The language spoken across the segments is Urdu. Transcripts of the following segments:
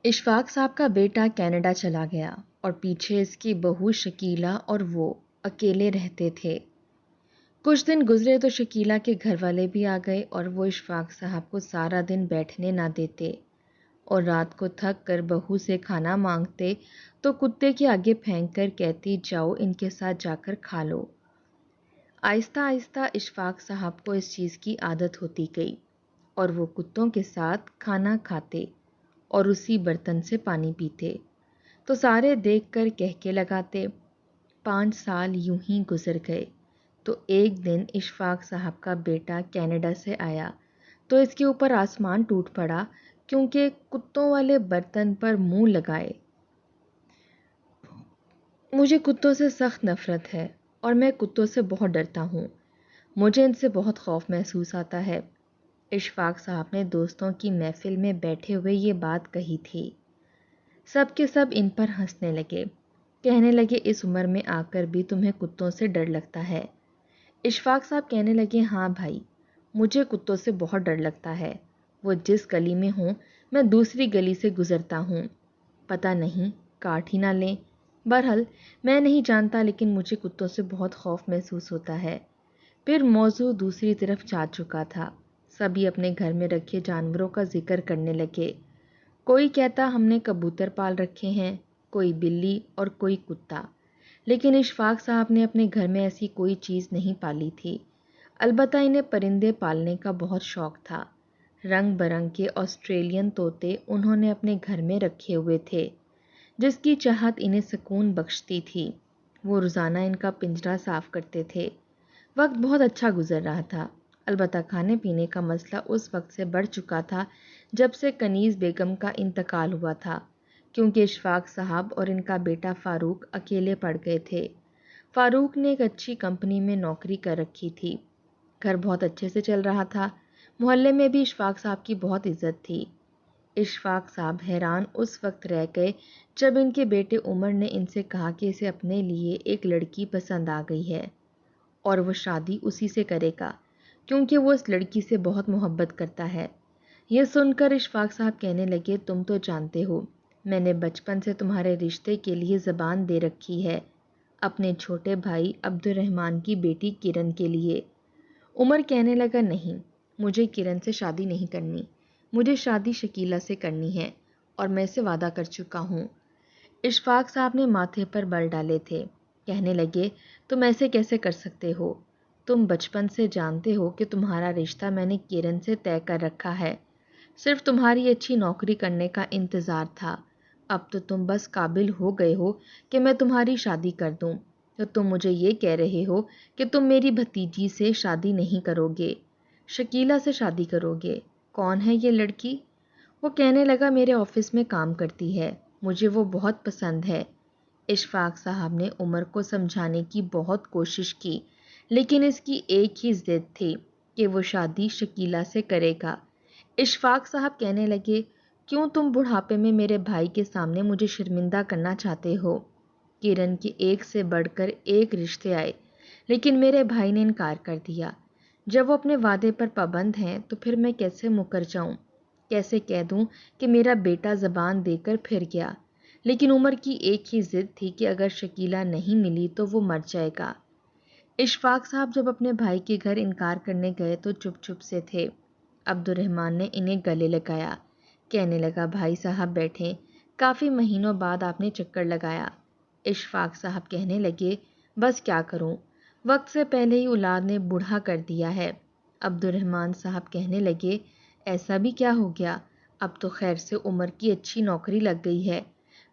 اشفاق صاحب کا بیٹا کینیڈا چلا گیا اور پیچھے اس کی بہو شکیلا اور وہ اکیلے رہتے تھے۔ کچھ دن گزرے تو شکیلا کے گھر والے بھی آ گئے اور وہ اشفاق صاحب کو سارا دن بیٹھنے نہ دیتے اور رات کو تھک کر بہو سے کھانا مانگتے تو کتے کے آگے پھینک کر کہتی جاؤ ان کے ساتھ جا کر کھا لو۔ آہستہ آہستہ اشفاق صاحب کو اس چیز کی عادت ہوتی گئی اور وہ کتوں کے ساتھ کھانا کھاتے اور اسی برتن سے پانی پیتے تو سارے دیکھ کر کہکے لگاتے۔ 5 سال یوں ہی گزر گئے تو ایک دن اشفاق صاحب کا بیٹا کینیڈا سے آیا تو اس کے اوپر آسمان ٹوٹ پڑا کیونکہ کتوں والے برتن پر منہ لگائے۔ مجھے کتوں سے سخت نفرت ہے اور میں کتوں سے بہت ڈرتا ہوں، مجھے ان سے بہت خوف محسوس آتا ہے۔ اشفاق صاحب نے دوستوں کی محفل میں بیٹھے ہوئے یہ بات کہی تھی۔ سب کے سب ان پر ہنسنے لگے، کہنے لگے اس عمر میں آ کر بھی تمہیں کتوں سے ڈر لگتا ہے۔ اشفاق صاحب کہنے لگے ہاں بھائی، مجھے کتوں سے بہت ڈر لگتا ہے، وہ جس گلی میں ہوں میں دوسری گلی سے گزرتا ہوں، پتہ نہیں کاٹ ہی نہ لیں۔ بہرحال میں نہیں جانتا لیکن مجھے کتوں سے بہت خوف محسوس ہوتا ہے۔ پھر موضوع دوسری طرف جا چکا تھا، سبھی اپنے گھر میں رکھے جانوروں کا ذکر کرنے لگے۔ کوئی کہتا ہم نے کبوتر پال رکھے ہیں، کوئی بلی اور کوئی کتا، لیکن اشفاق صاحب نے اپنے گھر میں ایسی کوئی چیز نہیں پالی تھی۔ البتہ انہیں پرندے پالنے کا بہت شوق تھا۔ رنگ برنگ کے آسٹریلین طوطے انہوں نے اپنے گھر میں رکھے ہوئے تھے جس کی چاہت انہیں سکون بخشتی تھی۔ وہ روزانہ ان کا پنجرہ صاف کرتے تھے۔ وقت بہت اچھا گزر رہا تھا، البتہ کھانے پینے کا مسئلہ اس وقت سے بڑھ چکا تھا جب سے کنیز بیگم کا انتقال ہوا تھا، کیونکہ اشفاق صاحب اور ان کا بیٹا فاروق اکیلے پڑ گئے تھے۔ فاروق نے ایک اچھی کمپنی میں نوکری کر رکھی تھی، گھر بہت اچھے سے چل رہا تھا، محلے میں بھی اشفاق صاحب کی بہت عزت تھی۔ اشفاق صاحب حیران اس وقت رہ گئے جب ان کے بیٹے عمر نے ان سے کہا کہ اسے اپنے لیے ایک لڑکی پسند آ گئی ہے اور وہ شادی اسی سے کرے گا کیونکہ وہ اس لڑکی سے بہت محبت کرتا ہے۔ یہ سن کر اشفاق صاحب کہنے لگے تم تو جانتے ہو میں نے بچپن سے تمہارے رشتے کے لیے زبان دے رکھی ہے، اپنے چھوٹے بھائی عبد الرحمن کی بیٹی کرن کے لیے۔ عمر کہنے لگا نہیں، مجھے کرن سے شادی نہیں کرنی، مجھے شادی شکیلا سے کرنی ہے اور میں اسے وعدہ کر چکا ہوں۔ اشفاق صاحب نے ماتھے پر بل ڈالے تھے، کہنے لگے تم ایسے کیسے کر سکتے ہو؟ تم بچپن سے جانتے ہو کہ تمہارا رشتہ میں نے کرن سے طے کر رکھا ہے، صرف تمہاری اچھی نوکری کرنے کا انتظار تھا۔ اب تو تم بس قابل ہو گئے ہو کہ میں تمہاری شادی کر دوں تو تم مجھے یہ کہہ رہے ہو کہ تم میری بھتیجی سے شادی نہیں کرو گے، شکیلا سے شادی کرو گے۔ کون ہے یہ لڑکی؟ وہ کہنے لگا میرے آفس میں کام کرتی ہے، مجھے وہ بہت پسند ہے۔ اشفاق صاحب نے عمر کو سمجھانے کی بہت کوشش کی لیکن اس کی ایک ہی ضد تھی کہ وہ شادی شکیلا سے کرے گا۔ اشفاق صاحب کہنے لگے کیوں تم بڑھاپے میں میرے بھائی کے سامنے مجھے شرمندہ کرنا چاہتے ہو؟ کرن کے ایک سے بڑھ کر ایک رشتے آئے لیکن میرے بھائی نے انکار کر دیا۔ جب وہ اپنے وعدے پر پابند ہیں تو پھر میں کیسے مکر جاؤں؟ کیسے کہہ دوں کہ میرا بیٹا زبان دے کر پھر گیا؟ لیکن عمر کی ایک ہی ضد تھی کہ اگر شکیلا نہیں ملی تو وہ مر جائے گا۔ اشفاق صاحب جب اپنے بھائی کے گھر انکار کرنے گئے تو چپ چپ سے تھے۔ عبد الرحمن نے انہیں گلے لگایا، کہنے لگا بھائی صاحب بیٹھیں، کافی مہینوں بعد آپ نے چکر لگایا۔ اشفاق صاحب کہنے لگے بس کیا کروں، وقت سے پہلے ہی اولاد نے بوڑھا کر دیا ہے۔ عبد الرحمن صاحب کہنے لگے ایسا بھی کیا ہو گیا، اب تو خیر سے عمر کی اچھی نوکری لگ گئی ہے،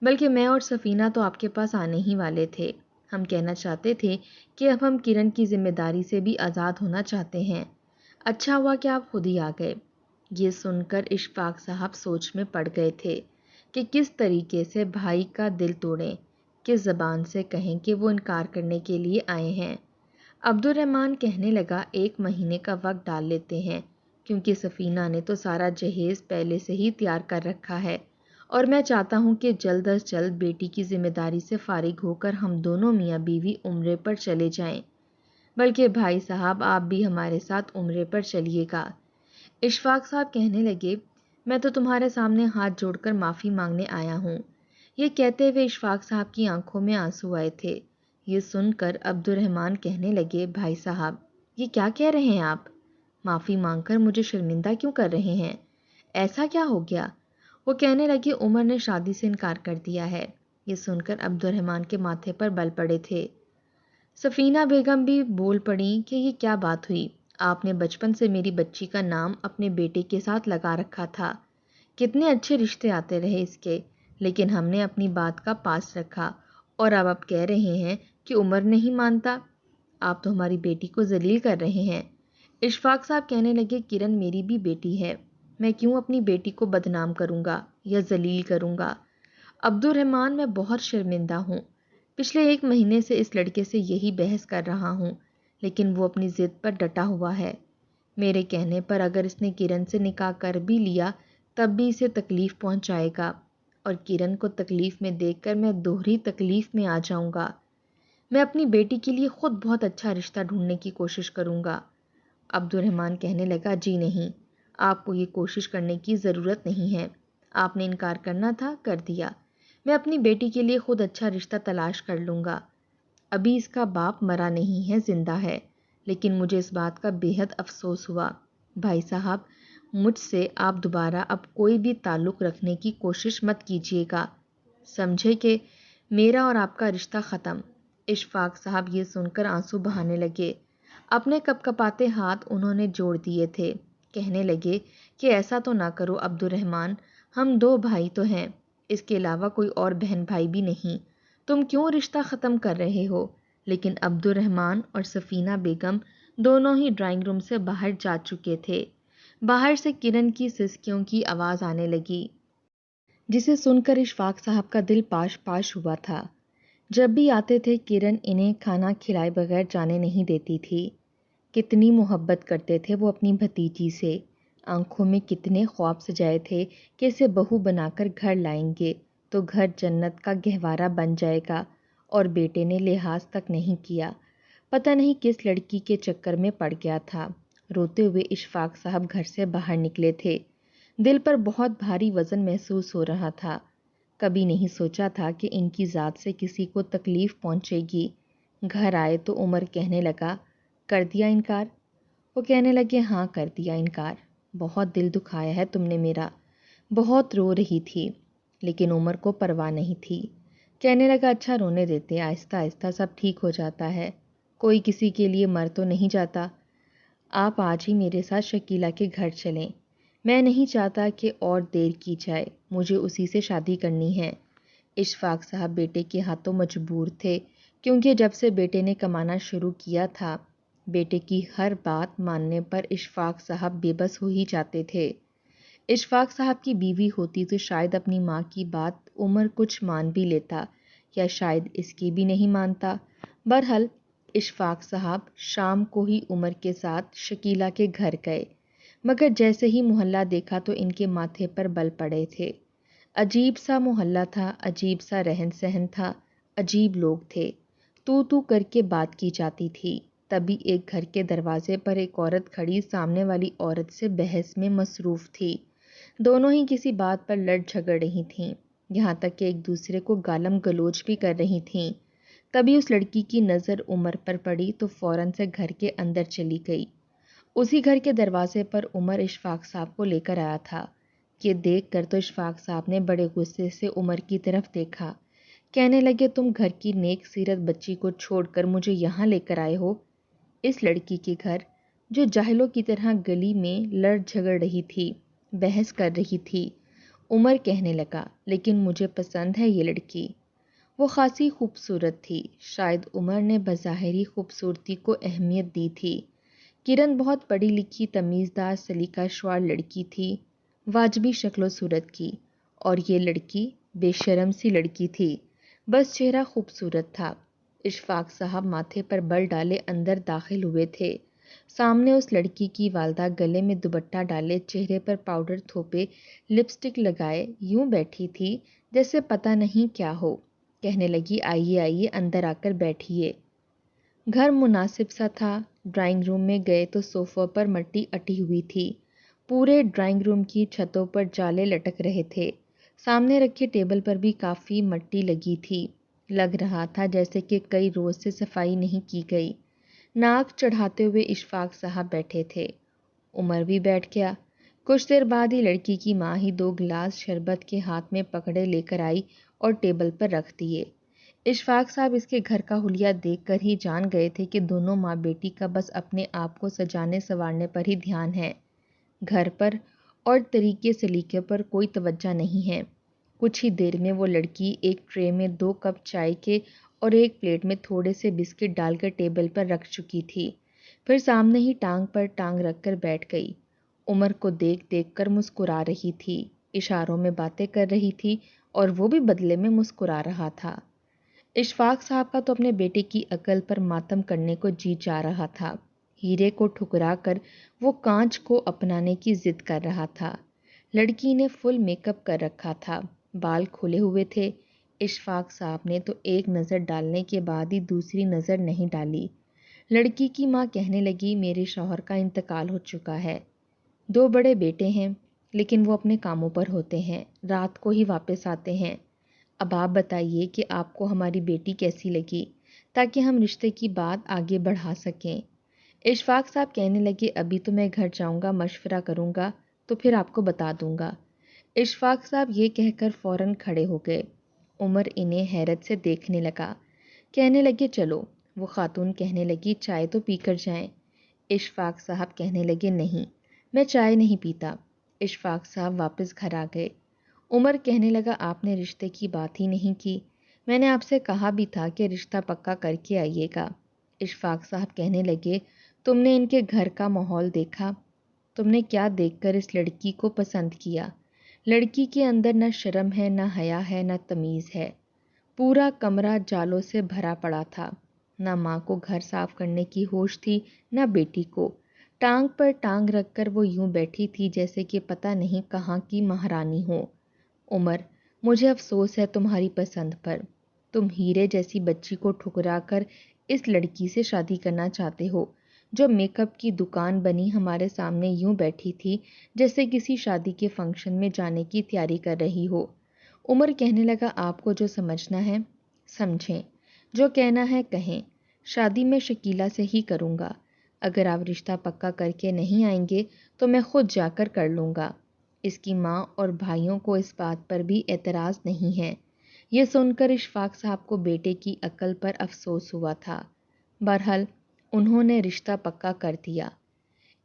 بلکہ میں اور سفینہ تو آپ کے پاس آنے ہی والے تھے، ہم کہنا چاہتے تھے کہ اب ہم کرن کی ذمہ داری سے بھی آزاد ہونا چاہتے ہیں، اچھا ہوا کہ آپ خود ہی آ گئے۔ یہ سن کر اشفاق صاحب سوچ میں پڑ گئے تھے کہ کس طریقے سے بھائی کا دل توڑیں، کس زبان سے کہیں کہ وہ انکار کرنے کے لیے آئے ہیں۔ عبد الرحمن کہنے لگا 1 مہینے کا وقت ڈال لیتے ہیں کیونکہ سفینہ نے تو سارا جہیز پہلے سے ہی تیار کر رکھا ہے اور میں چاہتا ہوں کہ جلد از جلد بیٹی کی ذمہ داری سے فارغ ہو کر ہم دونوں میاں بیوی عمرے پر چلے جائیں، بلکہ بھائی صاحب آپ بھی ہمارے ساتھ عمرے پر چلیے گا۔ اشفاق صاحب کہنے لگے میں تو تمہارے سامنے ہاتھ جوڑ کر معافی مانگنے آیا ہوں۔ یہ کہتے ہوئے اشفاق صاحب کی آنکھوں میں آنسو آئے تھے۔ یہ سن کر عبد الرحمن کہنے لگے، بھائی صاحب یہ کیا کہہ رہے ہیں آپ؟ معافی مانگ کر مجھے شرمندہ کیوں کر رہے ہیں؟ ایسا کیا ہو گیا؟ وہ کہنے لگے، عمر نے شادی سے انکار کر دیا ہے۔ یہ سن کر عبد الرحمن کے ماتھے پر بل پڑے تھے۔ سفینہ بیگم بھی بول پڑیں کہ یہ کیا بات ہوئی؟ آپ نے بچپن سے میری بچی کا نام اپنے بیٹے کے ساتھ لگا رکھا تھا، کتنے اچھے رشتے آتے رہے اس کے، لیکن ہم نے اپنی بات کا پاس رکھا، اور اب آپ کہہ رہے ہیں کہ عمر نہیں مانتا؟ آپ تو ہماری بیٹی کو ذلیل کر رہے ہیں۔ اشفاق صاحب کہنے لگے، کرن میری بھی بیٹی ہے، میں کیوں اپنی بیٹی کو بدنام کروں گا یا ذلیل کروں گا؟ عبد الرحمن میں بہت شرمندہ ہوں، پچھلے 1 مہینے سے اس لڑکے سے یہی بحث کر رہا ہوں، لیکن وہ اپنی ضد پر ڈٹا ہوا ہے۔ میرے کہنے پر اگر اس نے کرن سے نکاح کر بھی لیا تب بھی اسے تکلیف پہنچائے گا، اور کرن کو تکلیف میں دیکھ کر میں دوہری تکلیف میں آ جاؤں گا۔ میں اپنی بیٹی کے لیے خود بہت اچھا رشتہ ڈھونڈنے کی کوشش کروں گا۔ عبد الرحمن کہنے لگا، جی نہیں، آپ کو یہ کوشش کرنے کی ضرورت نہیں ہے، آپ نے انکار کرنا تھا، کر دیا۔ میں اپنی بیٹی کے لیے خود اچھا رشتہ تلاش کر لوں گا۔ ابھی اس کا باپ مرا نہیں ہے، زندہ ہے، لیکن مجھے اس بات کا بے حد افسوس ہوا۔ بھائی صاحب مجھ سے آپ دوبارہ اب کوئی بھی تعلق رکھنے کی کوشش مت کیجیے گا، سمجھے کہ میرا اور آپ کا رشتہ ختم۔ اشفاق صاحب یہ سن کر آنسو بہانے لگے، اپنے کپ کپاتے ہاتھ انہوں نے جوڑ دیے تھے۔ کہنے لگے کہ ایسا تو نہ کرو عبد الرحمن، ہم 2 بھائی تو ہیں، اس کے علاوہ کوئی اور بہن بھائی بھی نہیں، تم کیوں رشتہ ختم کر رہے ہو؟ لیکن عبد الرحمن اور سفینہ بیگم دونوں ہی ڈرائنگ روم سے باہر جا چکے تھے۔ باہر سے کرن کی سسکیوں کی آواز آنے لگی، جسے سن کر اشفاق صاحب کا دل پاش پاش ہوا تھا۔ جب بھی آتے تھے کرن انہیں کھانا کھلائے بغیر جانے نہیں دیتی تھی۔ کتنی محبت کرتے تھے وہ اپنی بھتیجی سے، آنکھوں میں کتنے خواب سجائے تھے کہ اسے بہو بنا کر گھر لائیں گے تو گھر جنت کا گہوارہ بن جائے گا، اور بیٹے نے لحاظ تک نہیں کیا، پتہ نہیں کس لڑکی کے چکر میں پڑ گیا تھا۔ روتے ہوئے اشفاق صاحب گھر سے باہر نکلے تھے، دل پر بہت بھاری وزن محسوس ہو رہا تھا۔ کبھی نہیں سوچا تھا کہ ان کی ذات سے کسی کو تکلیف پہنچے گی۔ گھر آئے تو عمر کہنے لگا، کر دیا انکار؟ وہ کہنے لگے، ہاں کر دیا انکار، بہت دل دکھایا ہے تم نے میرا۔ بہت رو رہی تھی، لیکن عمر کو پرواہ نہیں تھی۔ کہنے لگا، اچھا رونے دیتے، آہستہ آہستہ سب ٹھیک ہو جاتا ہے، کوئی کسی کے لیے مر تو نہیں جاتا۔ آپ آج ہی میرے ساتھ شکیلہ کے گھر چلیں، میں نہیں چاہتا کہ اور دیر کی جائے، مجھے اسی سے شادی کرنی ہے۔ اشفاق صاحب بیٹے کے ہاتھوں مجبور تھے، کیونکہ جب سے بیٹے نے کمانا شروع کیا تھا، بیٹے کی ہر بات ماننے پر اشفاق صاحب بے بس ہو ہی جاتے تھے۔ اشفاق صاحب کی بیوی ہوتی تو شاید اپنی ماں کی بات عمر کچھ مان بھی لیتا، یا شاید اس کی بھی نہیں مانتا۔ بہرحال اشفاق صاحب شام کو ہی عمر کے ساتھ شکیلہ کے گھر گئے، مگر جیسے ہی محلہ دیکھا تو ان کے ماتھے پر بل پڑے تھے۔ عجیب سا محلہ تھا، عجیب سا رہن سہن تھا، عجیب لوگ تھے، تو کر کے بات کی جاتی تھی۔ تبھی ایک گھر کے دروازے پر ایک عورت کھڑی سامنے والی عورت سے بحث میں مصروف تھی۔ دونوں ہی کسی بات پر لڑ جھگڑ رہی تھیں، یہاں تک کہ ایک دوسرے کو گالم گلوچ بھی کر رہی تھیں۔ تبھی اس لڑکی کی نظر عمر پر پڑی تو فوراً سے گھر کے اندر چلی گئی۔ اسی گھر کے دروازے پر عمر اشفاق صاحب کو لے کر آیا تھا۔ یہ دیکھ کر تو اشفاق صاحب نے بڑے غصے سے عمر کی طرف دیکھا۔ کہنے لگے، تم گھر کی نیک سیرت بچی کو چھوڑ کر مجھے یہاں لے کر آئے ہو، اس لڑکی کے گھر، جو جاہلوں کی طرح گلی میں لڑ جھگڑ رہی تھی، بحث کر رہی تھی۔ عمر کہنے لگا، لیکن مجھے پسند ہے یہ لڑکی، وہ خاصی خوبصورت تھی۔ شاید عمر نے بظاہری خوبصورتی کو اہمیت دی تھی۔ کرن بہت پڑھی لکھی، تمیزدار، سلیقہ شعور لڑکی تھی، واجبی شکل و صورت کی، اور یہ لڑکی بے شرم سی لڑکی تھی، بس چہرہ خوبصورت تھا۔ اشفاق صاحب ماتھے پر بل ڈالے اندر داخل ہوئے تھے۔ سامنے اس لڑکی کی والدہ گلے میں دوپٹہ ڈالے، چہرے پر پاؤڈر تھوپے، لپسٹک لگائے یوں بیٹھی تھی جیسے پتہ نہیں کیا ہو۔ کہنے لگی، آئیے آئیے، اندر آ کر بیٹھیے۔ گھر مناسب سا تھا۔ ڈرائنگ روم میں گئے تو صوفوں پر مٹی اٹی ہوئی تھی، پورے ڈرائنگ روم کی چھتوں پر جالے لٹک رہے تھے۔ سامنے رکھے ٹیبل پر بھی کافی مٹی لگی تھی۔ لگ رہا تھا جیسے کہ کئی روز سے صفائی نہیں کی گئی۔ ناک چڑھاتے ہوئے اشفاق صاحب بیٹھے تھے۔ عمر بھی بیٹھ گیا۔ کچھ دیر بعد ہی لڑکی کی ماں ہی 2 گلاس شربت کے ہاتھ میں پکڑے لے کر آئی اور ٹیبل پر رکھ دیے۔ اشفاق صاحب اس کے گھر کا حلیہ دیکھ کر ہی جان گئے تھے کہ دونوں ماں بیٹی کا بس اپنے آپ کو سجانے سنوارنے پر ہی دھیان ہے، گھر پر اور طریقے سلیقے پر کوئی توجہ نہیں ہے۔ کچھ ہی دیر میں وہ لڑکی ایک ٹرے میں 2 کپ چائے کے اور ایک پلیٹ میں تھوڑے سے بسکٹ ڈال کر ٹیبل پر رکھ چکی تھی۔ پھر سامنے ہی ٹانگ پر ٹانگ رکھ کر بیٹھ گئی۔ عمر کو دیکھ دیکھ کر مسکرا رہی تھی، اشاروں میں باتیں کر رہی تھی اور وہ بھی بدلے میں مسکرا رہا تھا۔ اشفاق صاحب کا تو اپنے بیٹے کی عقل پر ماتم کرنے کو جی چاہ رہا تھا۔ ہیرے کو ٹھکرا کر وہ کانچ کو اپنانے کی ضد کر رہا تھا۔ لڑکی نے فل میک اپ کر رکھا تھا، بال کھلے ہوئے تھے۔ اشفاق صاحب نے تو ایک نظر ڈالنے کے بعد ہی دوسری نظر نہیں ڈالی۔ لڑکی کی ماں کہنے لگی، میرے شوہر کا انتقال ہو چکا ہے، 2 بڑے بیٹے ہیں، لیکن وہ اپنے کاموں پر ہوتے ہیں، رات کو ہی واپس آتے ہیں۔ اب آپ بتائیے کہ آپ کو ہماری بیٹی کیسی لگی، تاکہ ہم رشتے کی بات آگے بڑھا سکیں۔ اشفاق صاحب کہنے لگے، ابھی تو میں گھر جاؤں گا، مشورہ کروں گا تو پھر آپ کو بتا دوں گا۔ اشفاق صاحب یہ کہہ کر فوراً کھڑے ہو گئے۔ عمر انہیں حیرت سے دیکھنے لگا۔ کہنے لگے، چلو۔ وہ خاتون کہنے لگی، چائے تو پی کر جائیں۔ اشفاق صاحب کہنے لگے، نہیں، میں چائے نہیں پیتا۔ اشفاق صاحب واپس گھر آ گئے۔ عمر کہنے لگا، آپ نے رشتے کی بات ہی نہیں کی، میں نے آپ سے کہا بھی تھا کہ رشتہ پکا کر کے آئیے گا۔ اشفاق صاحب کہنے لگے، تم نے ان کے گھر کا ماحول دیکھا؟ تم نے کیا دیکھ کر اس لڑکی کو پسند کیا؟ لڑکی کے اندر نہ شرم ہے، نہ حیا ہے، نہ تمیز ہے۔ پورا کمرہ جالوں سے بھرا پڑا تھا۔ نہ ماں کو گھر صاف کرنے کی ہوش تھی، نہ بیٹی کو۔ ٹانگ پر ٹانگ رکھ کر وہ یوں بیٹھی تھی جیسے کہ پتہ نہیں کہاں کی مہارانی ہو۔ عمر، مجھے افسوس ہے تمہاری پسند پر۔ تم ہیرے جیسی بچی کو ٹھکرا کر اس لڑکی سے شادی کرنا چاہتے ہو، جو میک اپ کی دکان بنی ہمارے سامنے یوں بیٹھی تھی جیسے کسی شادی کے فنکشن میں جانے کی تیاری کر رہی ہو۔ عمر کہنے لگا، آپ کو جو سمجھنا ہے سمجھیں، جو کہنا ہے کہیں، شادی میں شکیلہ سے ہی کروں گا۔ اگر آپ رشتہ پکا کر کے نہیں آئیں گے تو میں خود جا کر کر لوں گا۔ اس کی ماں اور بھائیوں کو اس بات پر بھی اعتراض نہیں ہے۔ یہ سن کر اشفاق صاحب کو بیٹے کی عقل پر افسوس ہوا تھا۔ بہرحال انہوں نے رشتہ پکا کر دیا۔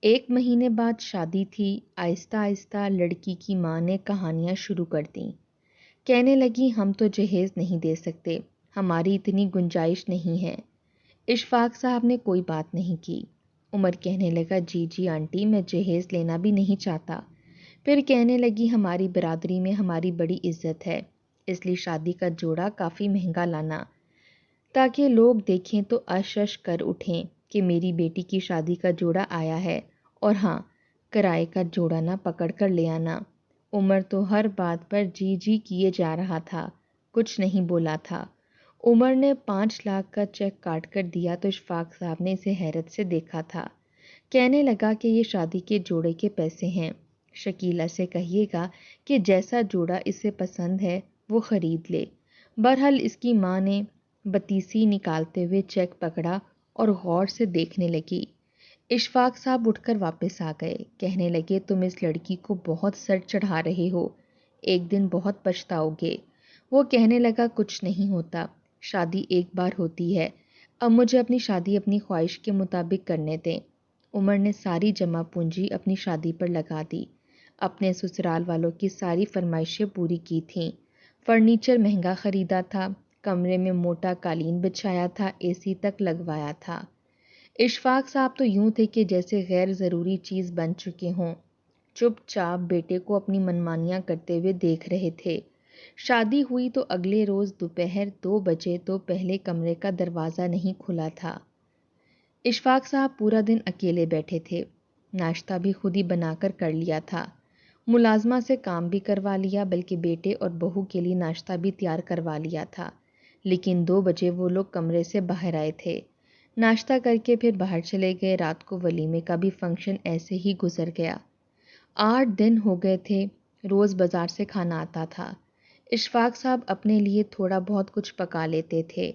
1 مہینے بعد شادی تھی۔ آہستہ آہستہ لڑکی کی ماں نے کہانیاں شروع کر دیں۔ کہنے لگی، ہم تو جہیز نہیں دے سکتے، ہماری اتنی گنجائش نہیں ہے۔ اشفاق صاحب نے کوئی بات نہیں کی۔ عمر کہنے لگا، جی جی آنٹی، میں جہیز لینا بھی نہیں چاہتا۔ پھر کہنے لگی، ہماری برادری میں ہماری بڑی عزت ہے، اس لیے شادی کا جوڑا کافی مہنگا لانا، تاکہ لوگ دیکھیں تو اش اش کر اٹھیں کہ میری بیٹی کی شادی کا جوڑا آیا ہے، اور ہاں، کرائے کا جوڑا نہ پکڑ کر لے آنا۔ عمر تو ہر بات پر جی جی کیے جا رہا تھا، کچھ نہیں بولا تھا۔ عمر نے 5 لاکھ کا چیک کاٹ کر دیا تو اشفاق صاحب نے اسے حیرت سے دیکھا تھا۔ کہنے لگا کہ یہ شادی کے جوڑے کے پیسے ہیں، شکیلہ سے کہیے گا کہ جیسا جوڑا اسے پسند ہے وہ خرید لے۔ بہرحال اس کی ماں نے بتیسی نکالتے ہوئے چیک پکڑا اور غور سے دیکھنے لگی۔ اشفاق صاحب اٹھ کر واپس آ گئے۔ کہنے لگے، تم اس لڑکی کو بہت سر چڑھا رہے ہو، ایک دن بہت پچھتاؤ گے۔ وہ کہنے لگا، کچھ نہیں ہوتا، شادی ایک بار ہوتی ہے، اب مجھے اپنی شادی اپنی خواہش کے مطابق کرنے دیں۔ عمر نے ساری جمع پونجی اپنی شادی پر لگا دی، اپنے سسرال والوں کی ساری فرمائشیں پوری کی تھیں۔ فرنیچر مہنگا خریدا تھا، کمرے میں موٹا قالین بچھایا تھا، اے سی تک لگوایا تھا۔ اشفاق صاحب تو یوں تھے کہ جیسے غیر ضروری چیز بن چکے ہوں، چپ چاپ بیٹے کو اپنی منمانیاں کرتے ہوئے دیکھ رہے تھے۔ شادی ہوئی تو اگلے روز دوپہر 2 بجے تو پہلے کمرے کا دروازہ نہیں کھلا تھا۔ اشفاق صاحب پورا دن اکیلے بیٹھے تھے، ناشتہ بھی خود ہی بنا کر کر لیا تھا، ملازمہ سے کام بھی کروا لیا، بلکہ بیٹے اور بہو کے لیے ناشتہ بھی تیار کروا لیا تھا۔ لیکن 2 بجے وہ لوگ کمرے سے باہر آئے تھے، ناشتہ کر کے پھر باہر چلے گئے۔ رات کو ولیمے کا بھی فنکشن ایسے ہی گزر گیا۔ 8 دن ہو گئے تھے روز بازار سے کھانا آتا تھا۔ اشفاق صاحب اپنے لیے تھوڑا بہت کچھ پکا لیتے تھے۔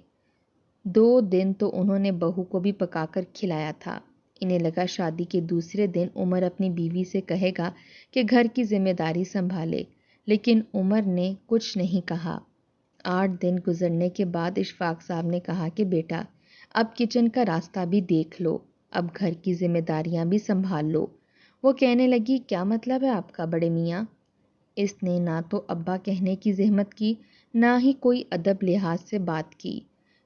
2 دن تو انہوں نے بہو کو بھی پکا کر کھلایا تھا۔ انہیں لگا شادی کے دوسرے دن عمر اپنی بیوی سے کہے گا کہ گھر کی ذمہ داری سنبھالے، لیکن عمر نے کچھ نہیں کہا۔ 8 دن گزرنے کے بعد اشفاق صاحب نے کہا کہ بیٹا اب کچن کا راستہ بھی دیکھ لو، اب گھر کی ذمہ داریاں بھی سنبھال لو۔ وہ کہنے لگی کیا مطلب ہے آپ کا بڑے میاں؟ اس نے نہ تو ابا کہنے کی زحمت کی، نہ ہی کوئی ادب لحاظ سے بات کی،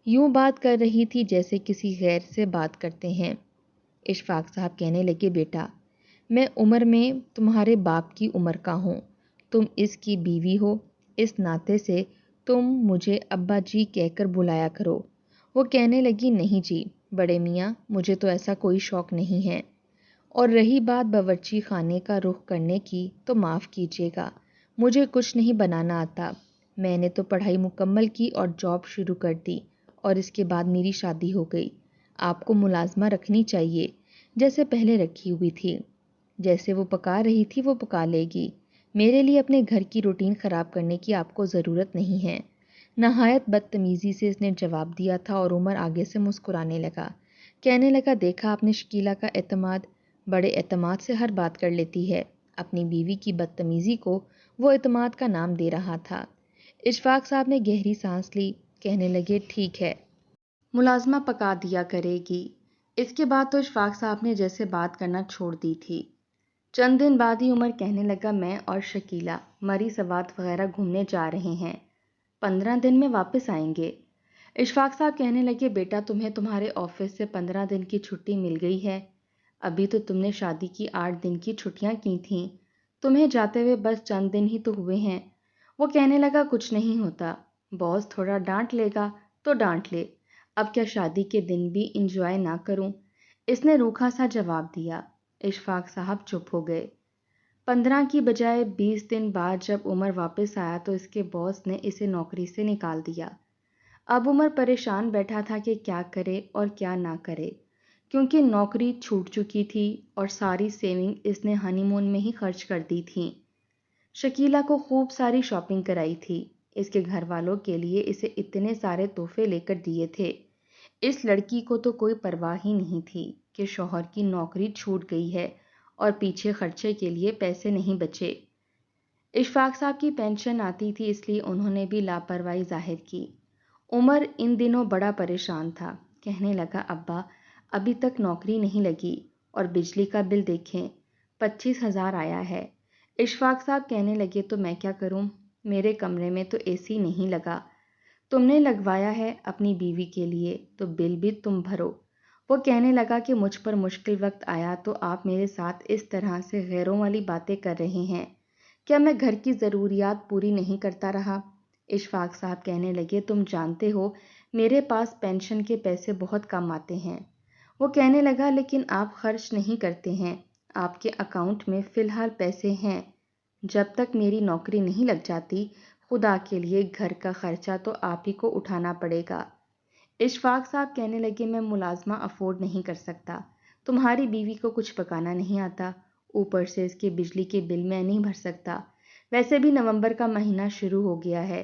یوں بات کر رہی تھی جیسے کسی غیر سے بات کرتے ہیں۔ اشفاق صاحب کہنے لگے بیٹا میں عمر میں تمہارے باپ کی عمر کا ہوں، تم اس کی بیوی ہو، اس ناطے سے تم مجھے ابا جی کہہ کر بلایا کرو۔ وہ کہنے لگی نہیں جی بڑے میاں، مجھے تو ایسا کوئی شوق نہیں ہے، اور رہی بات باورچی خانے کا رخ کرنے کی تو معاف کیجیے گا، مجھے کچھ نہیں بنانا آتا۔ میں نے تو پڑھائی مکمل کی اور جاب شروع کر دی، اور اس کے بعد میری شادی ہو گئی۔ آپ کو ملازمہ رکھنی چاہیے جیسے پہلے رکھی ہوئی تھی، جیسے وہ پکا رہی تھی وہ پکا لے گی۔ میرے لیے اپنے گھر کی روٹین خراب کرنے کی آپ کو ضرورت نہیں ہے۔ نہایت بدتمیزی سے اس نے جواب دیا تھا، اور عمر آگے سے مسکرانے لگا، کہنے لگا دیکھا آپ نے شکیلا کا اعتماد، بڑے اعتماد سے ہر بات کر لیتی ہے۔ اپنی بیوی کی بدتمیزی کو وہ اعتماد کا نام دے رہا تھا۔ اشفاق صاحب نے گہری سانس لی، کہنے لگے ٹھیک ہے، ملازمہ پکا دیا کرے گی۔ اس کے بعد تو اشفاق صاحب نے جیسے بات کرنا چھوڑ دی تھی۔ چند دن بعد ہی عمر کہنے لگا میں اور شکیلا مری سوات وغیرہ گھومنے جا رہے ہیں، 15 دن میں واپس آئیں گے۔ اشفاق صاحب کہنے لگے بیٹا تمہیں تمہارے آفس سے 15 دن کی چھٹی مل گئی ہے، ابھی تو تم نے شادی کی 8 دن کی چھٹیاں کی تھیں، تمہیں جاتے ہوئے بس چند دن ہی تو ہوئے ہیں۔ وہ کہنے لگا کچھ نہیں ہوتا، باس تھوڑا ڈانٹ لے گا تو ڈانٹ لے، اب کیا شادی کے دن بھی انجوائے نہ کروں؟ اس نے روکھا سا جواب دیا۔ اشفاق صاحب چپ ہو گئے۔ 15 کی بجائے 20 دن بعد جب عمر واپس آیا تو اس کے باس نے اسے نوکری سے نکال دیا۔ اب عمر پریشان بیٹھا تھا کہ کیا کرے اور کیا نہ کرے، کیونکہ نوکری چھوٹ چکی تھی اور ساری سیونگ اس نے ہنی مون میں ہی خرچ کر دی تھی۔ شکیلا کو خوب ساری شاپنگ کرائی تھی، اس کے گھر والوں کے لیے اسے اتنے سارے تحفے لے کر دیے تھے۔ اس لڑکی کو تو کوئی پرواہ ہی نہیں تھی کہ شوہر کی نوکری چھوٹ گئی ہے اور پیچھے خرچے کے لیے پیسے نہیں بچے۔ اشفاق صاحب کی پینشن آتی تھی، اس لیے انہوں نے بھی لاپرواہی ظاہر کی۔ عمر ان دنوں بڑا پریشان تھا، کہنے لگا ابا ابھی تک نوکری نہیں لگی، اور بجلی کا بل دیکھیں 25,000 آیا ہے۔ اشفاق صاحب کہنے لگے تو میں کیا کروں، میرے کمرے میں تو اے سی نہیں لگا، تم نے لگوایا ہے اپنی بیوی کے لیے تو بل بھی تم بھرو۔ وہ کہنے لگا کہ مجھ پر مشکل وقت آیا تو آپ میرے ساتھ اس طرح سے غیروں والی باتیں کر رہے ہیں، کیا میں گھر کی ضروریات پوری نہیں کرتا رہا؟ اشفاق صاحب کہنے لگے تم جانتے ہو میرے پاس پینشن کے پیسے بہت کم آتے ہیں۔ وہ کہنے لگا لیکن آپ خرچ نہیں کرتے ہیں، آپ کے اکاؤنٹ میں فی الحال پیسے ہیں، جب تک میری نوکری نہیں لگ جاتی خدا کے لیے گھر کا خرچہ تو آپ ہی کو اٹھانا پڑے گا۔ اشفاق صاحب کہنے لگے میں ملازمہ افورڈ نہیں کر سکتا، تمہاری بیوی کو کچھ پکانا نہیں آتا، اوپر سے اس کے بجلی کے بل میں نہیں بھر سکتا، ویسے بھی نومبر کا مہینہ شروع ہو گیا ہے،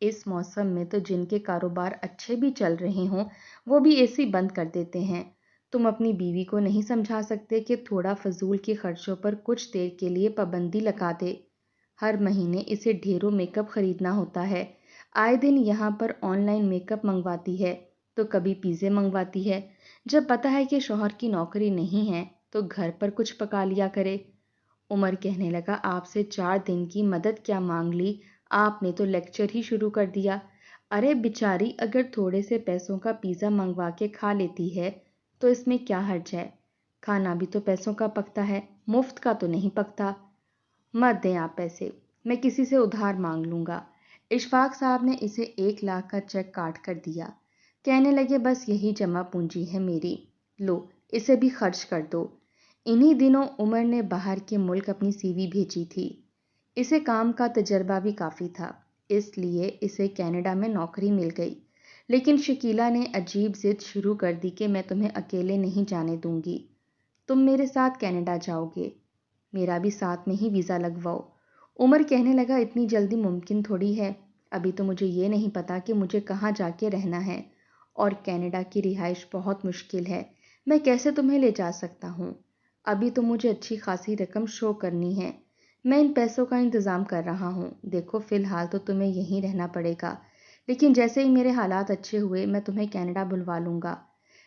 اس موسم میں تو جن کے کاروبار اچھے بھی چل رہے ہوں وہ بھی اے سی بند کر دیتے ہیں، تم اپنی بیوی کو نہیں سمجھا سکتے کہ تھوڑا فضول کے خرچوں پر کچھ دیر کے لیے پابندی لگا دے؟ ہر مہینے اسے ڈھیروں میک اپ خریدنا ہوتا ہے، آئے دن یہاں پر آن لائن میک اپ منگواتی ہے تو کبھی پیزے منگواتی ہے، جب پتا ہے کہ شوہر کی نوکری نہیں ہے تو گھر پر کچھ پکا لیا کرے۔ عمر کہنے لگا آپ سے 4 دن کی مدد کیا مانگ لی، آپ نے تو لیکچر ہی شروع کر دیا۔ ارے بیچاری اگر تھوڑے سے پیسوں کا پیزا منگوا کے کھا لیتی ہے تو اس میں کیا حرج ہے، کھانا بھی تو پیسوں کا پکتا ہے، مفت کا تو نہیں پکتا۔ مت دیں آپ پیسے، میں کسی سے ادھار مانگ لوں گا۔ اشفاق صاحب نے اسے 1 لاکھ کا چیک کاٹ کر دیا، کہنے لگے بس یہی جمع پونجی ہے میری، لو اسے بھی خرچ کر دو۔ انہی دنوں عمر نے باہر کے ملک اپنی سی وی بھیجی تھی، اسے کام کا تجربہ بھی کافی تھا، اس لیے اسے کینیڈا میں نوکری مل گئی، لیکن شکیلا نے عجیب ضد شروع کر دی کہ میں تمہیں اکیلے نہیں جانے دوں گی، تم میرے ساتھ کینیڈا جاؤ گے۔ میرا بھی ساتھ میں ہی ویزا لگواؤ۔ عمر کہنے لگا اتنی جلدی ممکن تھوڑی ہے، ابھی تو مجھے یہ نہیں پتا کہ مجھے کہاں جا کے رہنا ہے، اور کینیڈا کی رہائش بہت مشکل ہے، میں کیسے تمہیں لے جا سکتا ہوں؟ ابھی تو مجھے اچھی خاصی رقم شو کرنی ہے، میں ان پیسوں کا انتظام کر رہا ہوں۔ دیکھو فی الحال تو تمہیں یہیں رہنا پڑے گا، لیکن جیسے ہی میرے حالات اچھے ہوئے میں تمہیں کینیڈا بلوا لوں گا۔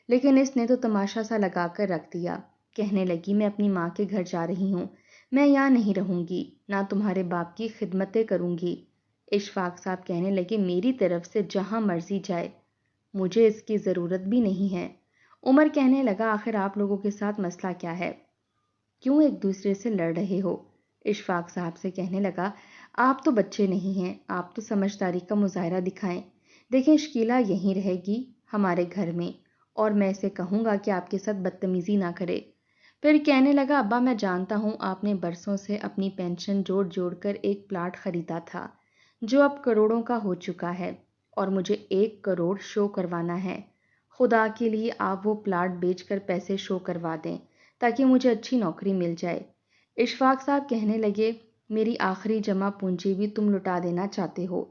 لیکن اس نے تو تماشا سا لگا کر رکھ دیا، کہنے لگی میں اپنی ماں کے گھر جا رہی ہوں، میں یہاں نہیں رہوں گی، نہ تمہارے باپ کی خدمتیں کروں گی۔ اشفاق صاحب کہنے لگے میری طرف سے جہاں مرضی جائے، مجھے اس کی ضرورت بھی نہیں ہے۔ عمر کہنے لگا آخر آپ لوگوں کے ساتھ مسئلہ کیا ہے؟ کیوں ایک دوسرے سے لڑ رہے ہو؟ اشفاق صاحب سے کہنے لگا آپ تو بچے نہیں ہیں، آپ تو سمجھداری کا مظاہرہ دکھائیں۔ دیکھیں شکیلا یہیں رہے گی ہمارے گھر میں، اور میں اسے کہوں گا کہ آپ کے ساتھ بدتمیزی نہ کرے۔ پھر کہنے لگا ابا میں جانتا ہوں آپ نے برسوں سے اپنی پینشن جوڑ جوڑ کر ایک پلاٹ خریدا تھا جو اب کروڑوں کا ہو چکا ہے، اور مجھے 1 کروڑ شو کروانا ہے۔ خدا کے لیے آپ وہ پلاٹ بیچ کر پیسے شو کروا دیں تاکہ مجھے اچھی نوکری مل جائے۔ اشفاق صاحب کہنے لگے میری آخری جمع پونجی بھی تم لٹا دینا چاہتے ہو؟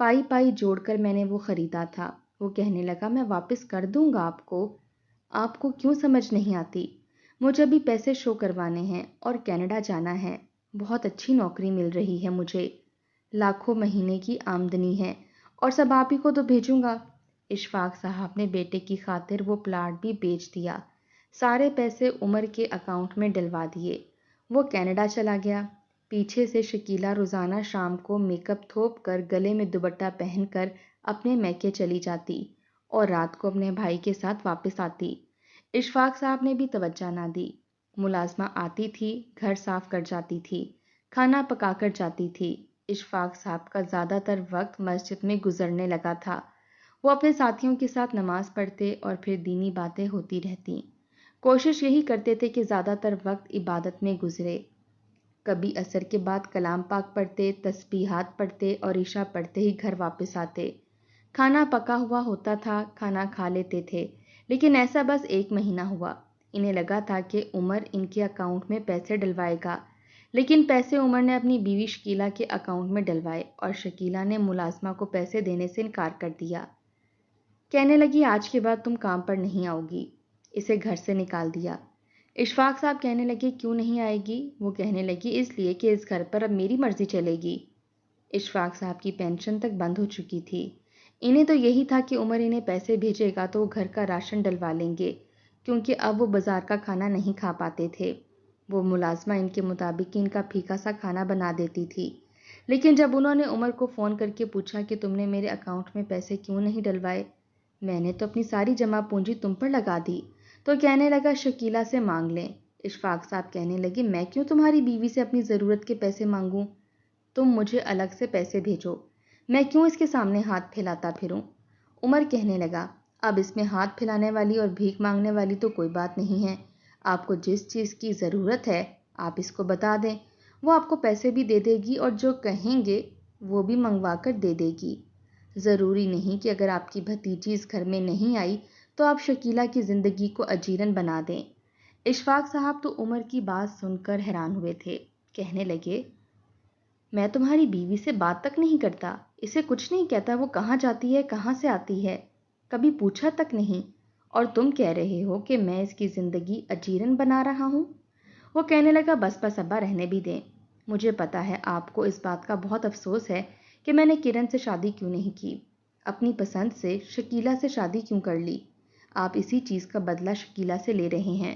پائی پائی جوڑ کر میں نے وہ خریدا تھا۔ وہ کہنے لگا میں واپس کر دوں گا آپ کو۔ آپ کو کیوں سمجھ نہیں آتی؟ مجھے بھی پیسے شو کروانے ہیں اور کینیڈا جانا ہے، بہت اچھی نوکری مل رہی ہے مجھے، لاکھوں مہینے کی آمدنی ہے، اور سب آپ ہی کو تو بھیجوں گا۔ اشفاق صاحب نے بیٹے کی خاطر وہ پلاٹ بھی بیچ دیا، سارے پیسے عمر کے اکاؤنٹ میں ڈلوا دیے، وہ کینیڈا چلا گیا۔ پیچھے سے شکیلا روزانہ شام کو میک اپ تھوپ کر گلے میں دوپٹہ پہن کر اپنے میکے چلی جاتی اور رات کو اپنے بھائی کے ساتھ واپس آتی۔ اشفاق صاحب نے بھی توجہ نہ دی۔ ملازمہ آتی تھی، گھر صاف کر جاتی تھی، کھانا پکا کر جاتی تھی۔ اشفاق صاحب کا زیادہ تر وقت مسجد میں گزرنے لگا تھا، وہ اپنے ساتھیوں کے ساتھ نماز پڑھتے اور پھر دینی باتیں ہوتی رہتی۔ کوشش یہی کرتے تھے کہ زیادہ تر وقت عبادت میں گزرے۔ کبھی عصر کے بعد کلام پاک پڑھتے، تسبیحات پڑھتے اور عشاء پڑھتے ہی گھر واپس آتے۔ کھانا پکا ہوا ہوتا تھا، کھانا کھا لیتے تھے، لیکن ایسا بس 1 مہینہ ہوا۔ انہیں لگا تھا کہ عمر ان کے اکاؤنٹ میں پیسے ڈلوائے گا، لیکن پیسے عمر نے اپنی بیوی شکیلا کے اکاؤنٹ میں ڈلوائے اور شکیلا نے ملازمہ کو پیسے دینے سے انکار کر دیا۔ کہنے لگی آج کے بعد تم کام پر نہیں آؤ گی، اسے گھر سے نکال دیا۔ اشفاق صاحب کہنے لگے کیوں نہیں آئے گی؟ وہ کہنے لگی اس لیے کہ اس گھر پر اب میری مرضی چلے گی۔ اشفاق صاحب کی پینشن تک بند ہو چکی تھی، انہیں تو یہی تھا کہ عمر انہیں پیسے بھیجے گا تو وہ گھر کا راشن ڈلوا لیں گے، کیونکہ اب وہ بازار کا کھانا نہیں کھا پاتے تھے۔ وہ ملازمہ ان کے مطابق ان کا پھیکا سا کھانا بنا دیتی تھی، لیکن جب انہوں نے عمر کو فون کر کے پوچھا کہ تم نے میرے اکاؤنٹ میں پیسے کیوں نہیں ڈلوائے؟ میں نے تو اپنی ساری جمع پونجی تم پر لگا دی، تو کہنے لگا شکیلا سے مانگ لیں۔ اشفاق صاحب کہنے لگے میں کیوں تمہاری بیوی سے اپنی ضرورت کے پیسے مانگوں؟ تم مجھے الگ سے پیسے بھیجو، میں کیوں اس کے سامنے ہاتھ پھیلاتا پھروں؟ عمر کہنے لگا اب اس میں ہاتھ پھیلانے والی اور بھیک مانگنے والی تو کوئی بات نہیں ہے، آپ کو جس چیز کی ضرورت ہے آپ اس کو بتا دیں، وہ آپ کو پیسے بھی دے دے گی اور جو کہیں گے وہ بھی منگوا کر دے دے گی۔ ضروری نہیں کہ اگر آپ کی بھتیجی اس گھر میں نہیں آئی تو آپ شکیلا کی زندگی کو اجیرن بنا دیں۔ اشفاق صاحب تو عمر کی بات سن کر حیران ہوئے تھے، کہنے لگے میں تمہاری بیوی سے بات تک نہیں کرتا، اسے کچھ نہیں کہتا، وہ کہاں جاتی ہے کہاں سے آتی ہے کبھی پوچھا تک نہیں، اور تم کہہ رہے ہو کہ میں اس کی زندگی اجیرن بنا رہا ہوں؟ وہ کہنے لگا بس بس ابا رہنے بھی دیں، مجھے پتا ہے آپ کو اس بات کا بہت افسوس ہے کہ میں نے کرن سے شادی کیوں نہیں کی، اپنی پسند سے شکیلا سے شادی کیوں کر لی، آپ اسی چیز کا بدلہ شکیلا سے لے رہے ہیں۔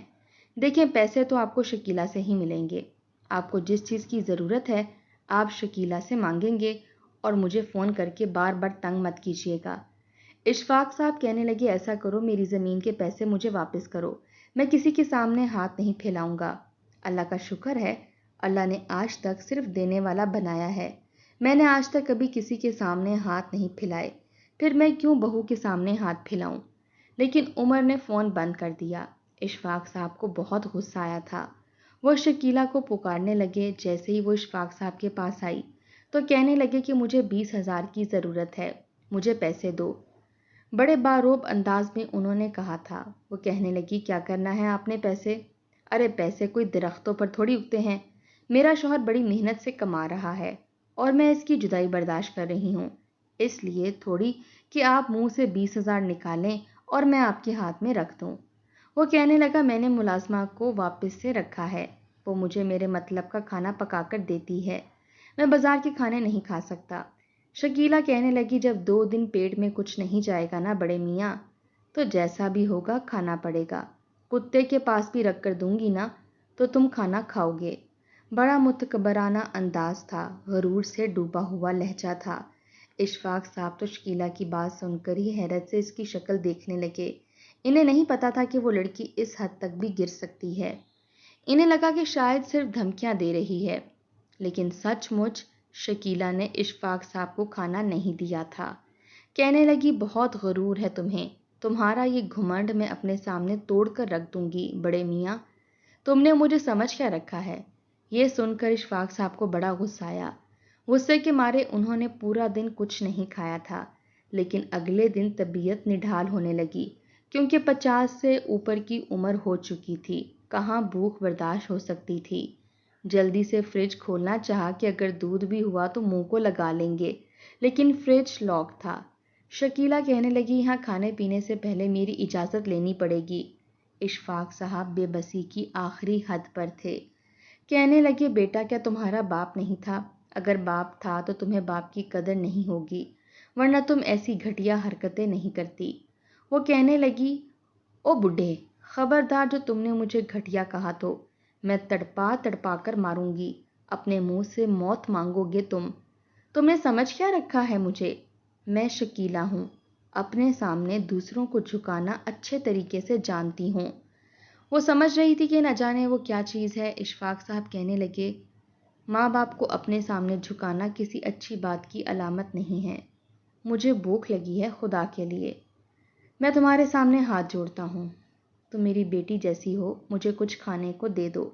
دیکھیں پیسے تو آپ کو شکیلا سے ہی ملیں گے، آپ کو جس چیز کی ضرورت ہے آپ شکیلا سے مانگیں گے، اور مجھے فون کر کے بار بار تنگ مت کیجیے گا۔ اشفاق صاحب کہنے لگے ایسا کرو میری زمین کے پیسے مجھے واپس کرو، میں کسی کے سامنے ہاتھ نہیں پھیلاؤں گا۔ اللہ کا شکر ہے اللہ نے آج تک صرف دینے والا بنایا ہے، میں نے آج تک کبھی کسی کے سامنے ہاتھ نہیں پھیلائے، پھر میں کیوں بہو کے سامنے ہاتھ پھیلاؤں؟ لیکن عمر نے فون بند کر دیا۔ اشفاق صاحب کو بہت غصہ آیا تھا، وہ شکیلا کو پکارنے لگے۔ جیسے ہی وہ اشفاق صاحب کے پاس آئی تو کہنے لگے کہ مجھے 20,000 کی ضرورت ہے، مجھے پیسے دو۔ بڑے باروب انداز میں انہوں نے کہا تھا۔ وہ کہنے لگی کیا کرنا ہے آپ نے پیسے؟ ارے پیسے کوئی درختوں پر تھوڑی اگتے ہیں، میرا شوہر بڑی محنت سے کما رہا ہے اور میں اس کی جدائی برداشت کر رہی ہوں، اس لیے تھوڑی کہ آپ منہ سے 20,000 نکالیں اور میں آپ کے ہاتھ میں رکھ دوں۔ وہ کہنے لگا میں نے ملازمہ کو واپس سے رکھا ہے، وہ مجھے میرے مطلب کا کھانا پکا کر دیتی ہے، میں بازار کے کھانے نہیں کھا سکتا۔ شکیلہ کہنے لگی جب 2 دن پیٹ میں کچھ نہیں جائے گا نا بڑے میاں، تو جیسا بھی ہوگا کھانا پڑے گا، کتے کے پاس بھی رکھ کر دوں گی نا تو تم کھانا کھاؤ گے۔ بڑا متکبرانہ انداز تھا، غرور سے ڈوبا ہوا لہجہ تھا۔ اشفاق صاحب تو شکیلہ کی بات سن کر ہی حیرت سے اس کی شکل دیکھنے لگے۔ انہیں نہیں پتا تھا کہ وہ لڑکی اس حد تک بھی گر سکتی ہے۔ انہیں لگا کہ شاید صرف دھمکیاں دے رہی ہے، لیکن سچ مچ شکیلہ نے اشفاق صاحب کو کھانا نہیں دیا تھا۔ کہنے لگی بہت غرور ہے تمہیں، تمہارا یہ گھمنڈ میں اپنے سامنے توڑ کر رکھ دوں گی بڑے میاں، تم نے مجھے سمجھ کیا رکھا ہے؟ یہ سن کر اشفاق صاحب کو بڑا غصہ آیا۔ غصے کے مارے انہوں نے پورا دن کچھ نہیں کھایا تھا، لیکن اگلے دن طبیعت نڈھال ہونے لگی کیونکہ 50 سے اوپر کی عمر ہو چکی تھی، کہاں بھوک برداشت ہو سکتی تھی۔ جلدی سے فریج کھولنا چاہا کہ اگر دودھ بھی ہوا تو منہ کو لگا لیں گے، لیکن فریج لاک تھا۔ شکیلہ کہنے لگی یہاں کھانے پینے سے پہلے میری اجازت لینی پڑے گی۔ اشفاق صاحب بے بسی کی آخری حد پر تھے۔ کہنے لگے بیٹا کیا تمہارا باپ نہیں تھا؟ اگر باپ تھا تو تمہیں باپ کی قدر نہیں ہوگی، ورنہ تم ایسی گھٹیا حرکتیں نہیں کرتی۔ وہ کہنے لگی او بڈھے، خبردار جو تم نے مجھے گھٹیا کہا تو میں تڑپا تڑپا کر ماروں گی، اپنے منہ سے موت مانگو گے تم نے سمجھ کیا رکھا ہے مجھے؟ میں شکیلہ ہوں، اپنے سامنے دوسروں کو جھکانا اچھے طریقے سے جانتی ہوں۔ وہ سمجھ رہی تھی کہ نہ جانے وہ کیا چیز ہے۔ اشفاق صاحب کہنے لگے ماں باپ کو اپنے سامنے جھکانا کسی اچھی بات کی علامت نہیں ہے۔ مجھے بھوک لگی ہے، خدا کے لیے میں تمہارے سامنے ہاتھ جوڑتا ہوں، تم میری بیٹی جیسی ہو، مجھے کچھ کھانے کو دے دو،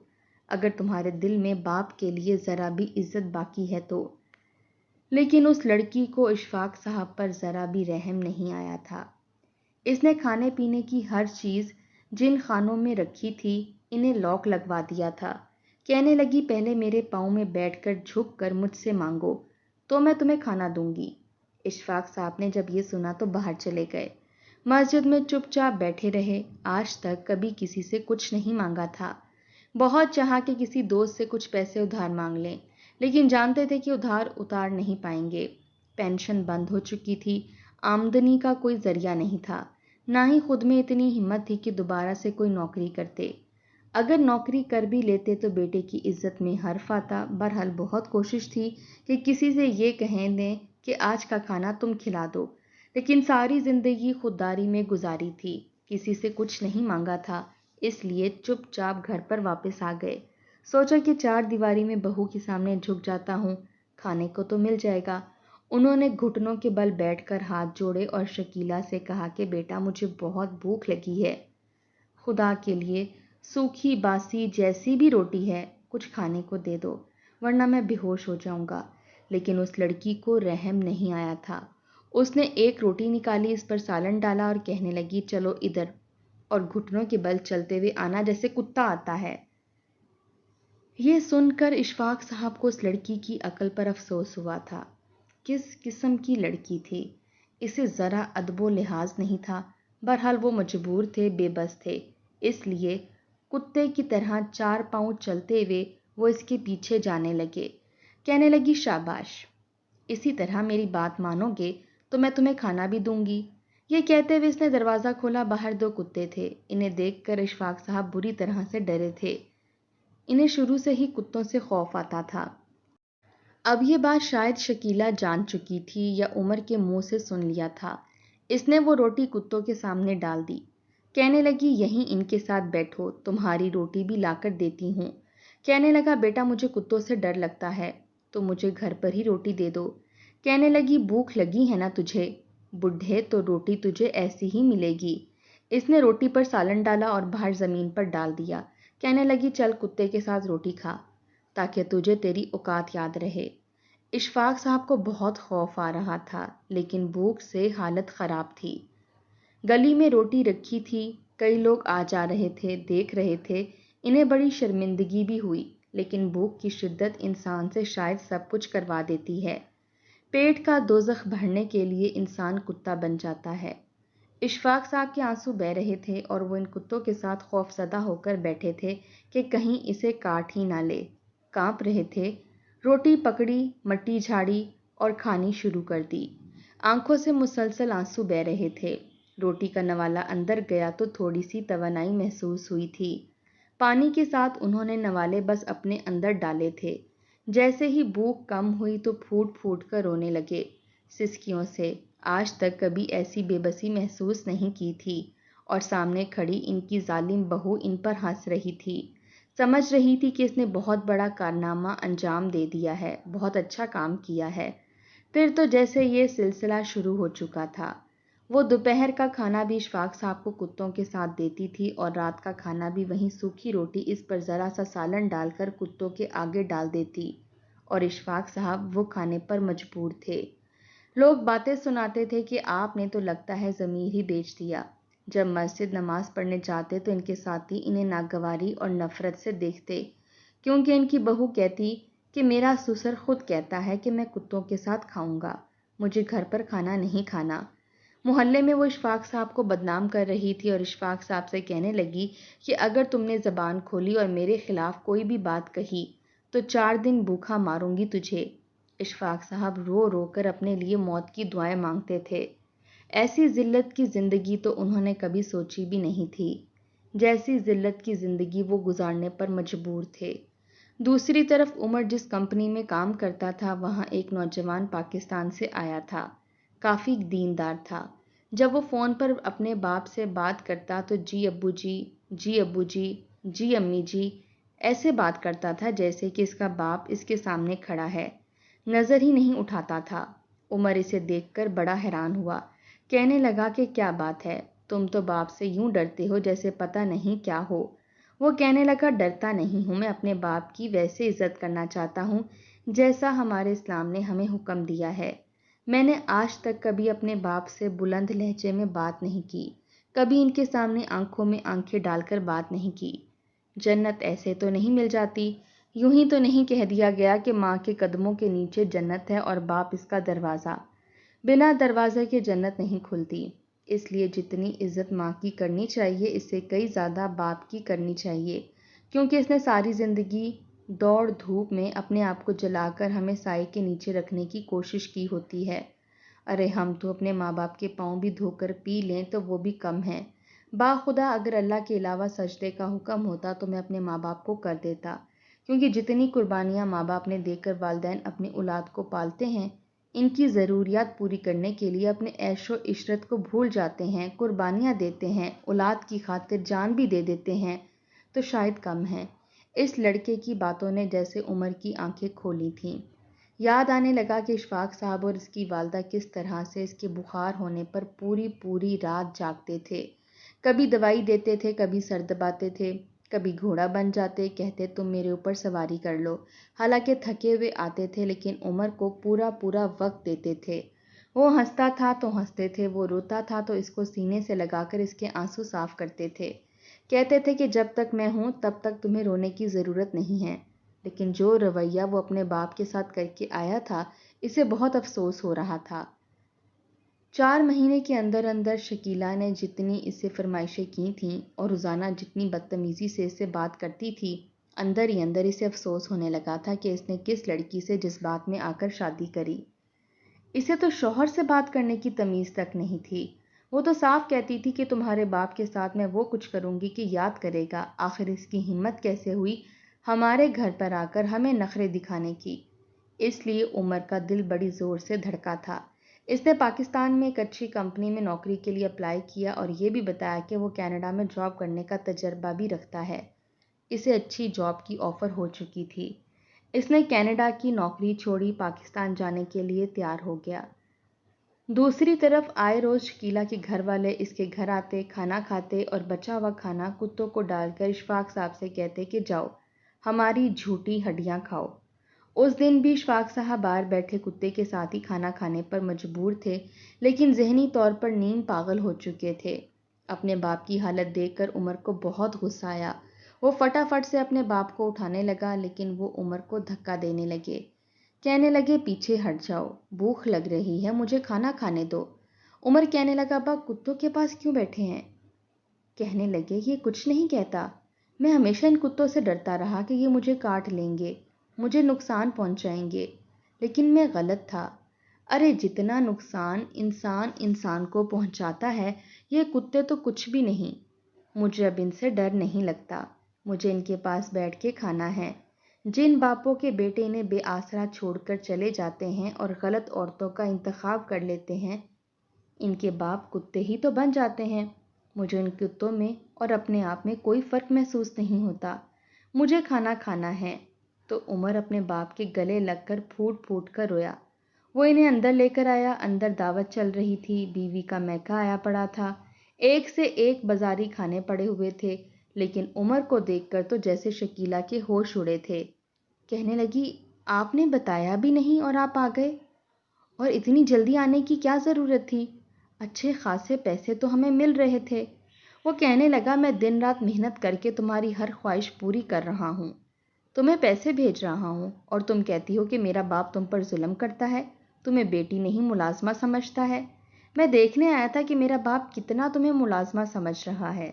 اگر تمہارے دل میں باپ کے لیے ذرا بھی عزت باقی ہے تو۔ لیکن اس لڑکی کو اشفاق صاحب پر ذرا بھی رحم نہیں آیا تھا۔ اس نے کھانے پینے کی ہر چیز جن خانوں میں رکھی تھی انہیں لاک لگوا دیا تھا۔ کہنے لگی پہلے میرے پاؤں میں بیٹھ کر جھک کر مجھ سے مانگو تو میں تمہیں کھانا دوں گی۔ اشفاق صاحب نے جب یہ سنا تو باہر چلے گئے، مسجد میں چپ چاپ بیٹھے رہے۔ آج تک کبھی کسی سے کچھ نہیں مانگا تھا، بہت چاہا کہ کسی دوست سے کچھ پیسے ادھار مانگ لیں، لیکن جانتے تھے کہ ادھار اتار نہیں پائیں گے۔ پینشن بند ہو چکی تھی، آمدنی کا کوئی ذریعہ نہیں تھا، نہ ہی خود میں اتنی ہمت تھی کہ دوبارہ سے کوئی نوکری کرتے۔ اگر نوکری کر بھی لیتے تو بیٹے کی عزت میں حرف آتا۔ بہرحال بہت کوشش تھی کہ کسی سے یہ کہیں دیں کہ آج کا کھانا تم کھلا دو، لیکن ساری زندگی خودداری میں گزاری تھی، کسی سے کچھ نہیں مانگا تھا، اس لیے چپ چاپ گھر پر واپس آ گئے۔ سوچا کہ 4 دیواری میں بہو کے سامنے جھک جاتا ہوں، کھانے کو تو مل جائے گا۔ انہوں نے گھٹنوں کے بل بیٹھ کر ہاتھ جوڑے اور شکیلہ سے کہا کہ بیٹا مجھے بہت بھوک لگی ہے، خدا کے لیے سوکھی باسی جیسی بھی روٹی ہے کچھ کھانے کو دے دو، ورنہ میں بے ہوش ہو جاؤں گا۔ لیکن اس لڑکی کو رحم نہیں آیا تھا۔ اس نے ایک روٹی نکالی، اس پر سالن ڈالا اور کہنے لگی چلو ادھر، اور گھٹنوں کے بل چلتے ہوئے آنا جیسے کتا آتا ہے۔ یہ سن کر اشفاق صاحب کو اس لڑکی کی عقل پر افسوس ہوا تھا۔ کس قسم کی لڑکی تھی، اسے ذرا ادب و لحاظ نہیں تھا۔ بہرحال وہ مجبور تھے، بے بس تھے، اس لیے کتے کی طرح 4 پاؤں چلتے ہوئے وہ اس کے پیچھے جانے لگے۔ کہنے لگی شاباش، اسی طرح میری بات مانو گے تو میں تمہیں کھانا بھی دوں گی۔ یہ کہتے ہوئے اس نے دروازہ کھولا، باہر 2 کتے تھے۔ انہیں دیکھ کر اشفاق صاحب بری طرح سے ڈرے تھے، انہیں شروع سے ہی کتوں سے خوف آتا تھا۔ اب یہ بات شاید شکیلہ جان چکی تھی یا عمر کے منہ سے سن لیا تھا۔ اس نے وہ روٹی کتوں کے سامنے ڈال دی، کہنے لگی یہیں ان کے ساتھ بیٹھو، تمہاری روٹی بھی لا کر دیتی ہوں۔ کہنے لگا بیٹا مجھے کتوں سے ڈر لگتا ہے، تو مجھے گھر پر ہی روٹی دے دو۔ کہنے لگی بھوک لگی ہے نا تجھے بڈھے، تو روٹی تجھے ایسی ہی ملے گی۔ اس نے روٹی پر سالن ڈالا اور باہر زمین پر ڈال دیا۔ کہنے لگی چل کتے کے ساتھ روٹی کھا تاکہ تجھے تیری اوقات یاد رہے۔ اشفاق صاحب کو بہت خوف آ رہا تھا، لیکن بھوک سے حالت خراب تھی۔ گلی میں روٹی رکھی تھی، کئی لوگ آ جا رہے تھے، دیکھ رہے تھے، انہیں بڑی شرمندگی بھی ہوئی۔ لیکن بھوک کی شدت انسان سے شاید سب کچھ کروا دیتی ہے۔ پیٹ کا دوزخ بھرنے کے لیے انسان کتا بن جاتا ہے۔ اشفاق صاحب کے آنسو بہہ رہے تھے اور وہ ان کتوں کے ساتھ خوف زدہ ہو کر بیٹھے تھے کہ کہیں اسے کاٹ ہی نہ لے۔ کانپ رہے تھے۔ روٹی پکڑی، مٹی جھاڑی اور کھانی شروع کر دی۔ آنکھوں سے مسلسل آنسو بہہ رہے تھے۔ روٹی کا نوالا اندر گیا تو تھوڑی سی توانائی محسوس ہوئی تھی۔ پانی کے ساتھ انہوں نے نوالے بس اپنے اندر ڈالے تھے۔ جیسے ہی بھوک کم ہوئی تو پھوٹ پھوٹ کر رونے لگے، سسکیوں سے۔ آج تک کبھی ایسی بے بسی محسوس نہیں کی تھی، اور سامنے کھڑی ان کی ظالم بہو ان پر ہنس رہی تھی۔ سمجھ رہی تھی کہ اس نے بہت بڑا کارنامہ انجام دے دیا ہے، بہت اچھا کام کیا ہے۔ پھر تو جیسے یہ سلسلہ شروع ہو چکا تھا۔ وہ دوپہر کا کھانا بھی اشفاق صاحب کو کتوں کے ساتھ دیتی تھی اور رات کا کھانا بھی وہیں سوکھی روٹی اس پر ذرا سا سالن ڈال کر کتوں کے آگے ڈال دیتی، اور اشفاق صاحب وہ کھانے پر مجبور تھے۔ لوگ باتیں سناتے تھے کہ آپ نے تو لگتا ہے ضمیر ہی بیچ دیا۔ جب مسجد نماز پڑھنے جاتے تو ان کے ساتھی انہیں ناگواری اور نفرت سے دیکھتے، کیونکہ ان کی بہو کہتی کہ میرا سسر خود کہتا ہے کہ میں کتوں کے ساتھ کھاؤں گا، مجھے گھر پر کھانا نہیں کھانا۔ محلے میں وہ اشفاق صاحب کو بدنام کر رہی تھی اور اشفاق صاحب سے کہنے لگی کہ اگر تم نے زبان کھولی اور میرے خلاف کوئی بھی بات کہی تو 4 دن بھوکا ماروں گی تجھے۔ اشفاق صاحب رو رو کر اپنے لیے موت کی دعائیں مانگتے تھے۔ ایسی ذلت کی زندگی تو انہوں نے کبھی سوچی بھی نہیں تھی، جیسی ذلت کی زندگی وہ گزارنے پر مجبور تھے۔ دوسری طرف عمر جس کمپنی میں کام کرتا تھا، وہاں ایک نوجوان پاکستان سے آیا تھا، کافی دیندار تھا۔ جب وہ فون پر اپنے باپ سے بات کرتا تو جی ابو جی، جی ابو جی، جی امی جی ایسے بات کرتا تھا جیسے کہ اس کا باپ اس کے سامنے کھڑا ہے، نظر ہی نہیں اٹھاتا تھا۔ عمر اسے دیکھ کر بڑا حیران ہوا، کہنے لگا کہ کیا بات ہے، تم تو باپ سے یوں ڈرتے ہو جیسے پتہ نہیں کیا ہو۔ وہ کہنے لگا ڈرتا نہیں ہوں، میں اپنے باپ کی ویسے عزت کرنا چاہتا ہوں جیسا ہمارے اسلام نے ہمیں حکم دیا ہے۔ میں نے آج تک کبھی اپنے باپ سے بلند لہجے میں بات نہیں کی، کبھی ان کے سامنے آنکھوں میں آنکھیں ڈال کر بات نہیں کی۔ جنت ایسے تو نہیں مل جاتی، یوں ہی تو نہیں کہہ دیا گیا کہ ماں کے قدموں کے نیچے جنت ہے اور باپ اس کا دروازہ۔ بنا دروازے کے جنت نہیں کھلتی، اس لیے جتنی عزت ماں کی کرنی چاہیے اس سے کئی زیادہ باپ کی کرنی چاہیے، کیونکہ اس نے ساری زندگی دوڑ دھوپ میں اپنے آپ کو جلا کر ہمیں سائے کے نیچے رکھنے کی کوشش کی ہوتی ہے۔ ارے ہم تو اپنے ماں باپ کے پاؤں بھی دھو کر پی لیں تو وہ بھی کم ہیں۔ باخدا اگر اللہ کے علاوہ سجدے کا حکم ہوتا تو میں اپنے ماں باپ کو کر دیتا، کیونکہ جتنی قربانیاں ماں باپ نے دے کر والدین اپنی اولاد کو پالتے ہیں، ان کی ضروریات پوری کرنے کے لیے اپنے عیش و عشرت کو بھول جاتے ہیں، قربانیاں دیتے ہیں، اولاد کی خاطر جان بھی دے دیتے ہیں، تو شاید کم ہیں۔ اس لڑکے کی باتوں نے جیسے عمر کی آنکھیں کھولی تھیں۔ یاد آنے لگا کہ اشفاق صاحب اور اس کی والدہ کس طرح سے اس کے بخار ہونے پر پوری پوری رات جاگتے تھے، کبھی دوائی دیتے تھے، کبھی سر دباتے تھے، کبھی گھوڑا بن جاتے، کہتے تم میرے اوپر سواری کر لو۔ حالانکہ تھکے ہوئے آتے تھے لیکن عمر کو پورا پورا وقت دیتے تھے۔ وہ ہنستا تھا تو ہنستے تھے، وہ روتا تھا تو اس کو سینے سے لگا کر اس کے آنسو صاف کرتے تھے۔ کہتے تھے کہ جب تک میں ہوں تب تک تمہیں رونے کی ضرورت نہیں ہے، لیکن جو رویہ وہ اپنے باپ کے ساتھ کر کے آیا تھا، اسے بہت افسوس ہو رہا تھا۔ 4 مہینے کے اندر اندر شکیلہ نے جتنی اس سے فرمائشیں کی تھیں اور روزانہ جتنی بدتمیزی سے اس سے بات کرتی تھی، اندر ہی اندر اسے افسوس ہونے لگا تھا کہ اس نے کس لڑکی سے جذبات میں آ کر شادی کری۔ اسے تو شوہر سے بات کرنے کی تمیز تک نہیں تھی۔ وہ تو صاف کہتی تھی کہ تمہارے باپ کے ساتھ میں وہ کچھ کروں گی کہ یاد کرے گا۔ آخر اس کی ہمت کیسے ہوئی ہمارے گھر پر آ کر ہمیں نخرے دکھانے کی؟ اس لیے عمر کا دل بڑی زور سے دھڑکا تھا۔ اس نے پاکستان میں ایک اچھی کمپنی میں نوکری کے لیے اپلائی کیا اور یہ بھی بتایا کہ وہ کینیڈا میں جاب کرنے کا تجربہ بھی رکھتا ہے۔ اسے اچھی جاب کی آفر ہو چکی تھی۔ اس نے کینیڈا کی نوکری چھوڑی، پاکستان جانے کے لیے تیار ہو گیا۔ دوسری طرف آئے روز شکیلہ کے گھر والے اس کے گھر آتے، کھانا کھاتے اور بچا ہوا کھانا کتوں کو ڈال کر اشفاق صاحب سے کہتے کہ جاؤ ہماری جھوٹی ہڈیاں کھاؤ۔ اس دن بھی اشفاق صاحب باہر بیٹھے کتے کے ساتھ ہی کھانا کھانے پر مجبور تھے، لیکن ذہنی طور پر نیم پاگل ہو چکے تھے۔ اپنے باپ کی حالت دیکھ کر عمر کو بہت غصہ آیا۔ وہ فٹافٹ سے اپنے باپ کو اٹھانے لگا، لیکن وہ عمر کو دھکا دینے لگے، کہنے لگے پیچھے ہٹ جاؤ، بھوک لگ رہی ہے، مجھے کھانا کھانے دو۔ عمر کہنے لگا ابا کتوں کے پاس کیوں بیٹھے ہیں؟ کہنے لگے یہ کچھ نہیں کہتا، میں ہمیشہ ان کتوں سے ڈرتا رہا کہ یہ مجھے کاٹ لیں گے، مجھے نقصان پہنچائیں گے، لیکن میں غلط تھا۔ ارے جتنا نقصان انسان کو پہنچاتا ہے یہ کتے تو کچھ بھی نہیں۔ مجھے اب ان سے ڈر نہیں لگتا، مجھے ان کے پاس بیٹھ کے کھانا ہے۔ جن باپوں کے بیٹے انہیں بے آسرا چھوڑ کر چلے جاتے ہیں اور غلط عورتوں کا انتخاب کر لیتے ہیں، ان کے باپ کتے ہی تو بن جاتے ہیں۔ مجھے ان کتوں میں اور اپنے آپ میں کوئی فرق محسوس نہیں ہوتا، مجھے کھانا کھانا ہے۔ تو عمر اپنے باپ کے گلے لگ کر پھوٹ پھوٹ کر رویا۔ وہ انہیں اندر لے کر آیا، اندر دعوت چل رہی تھی، بیوی کا میکا آیا پڑا تھا، ایک سے ایک بازاری کھانے پڑے ہوئے تھے، لیکن عمر کو دیکھ کر تو جیسے شکیلہ کے ہوش اڑے تھے۔ کہنے لگی آپ نے بتایا بھی نہیں اور آپ آ گئے، اور اتنی جلدی آنے کی کیا ضرورت تھی؟ اچھے خاصے پیسے تو ہمیں مل رہے تھے۔ وہ کہنے لگا میں دن رات محنت کر کے تمہاری ہر خواہش پوری کر رہا ہوں، تمہیں پیسے بھیج رہا ہوں، اور تم کہتی ہو کہ میرا باپ تم پر ظلم کرتا ہے، تمہیں بیٹی نہیں ملازمہ سمجھتا ہے۔ میں دیکھنے آیا تھا کہ میرا باپ کتنا تمہیں ملازمہ سمجھ رہا ہے۔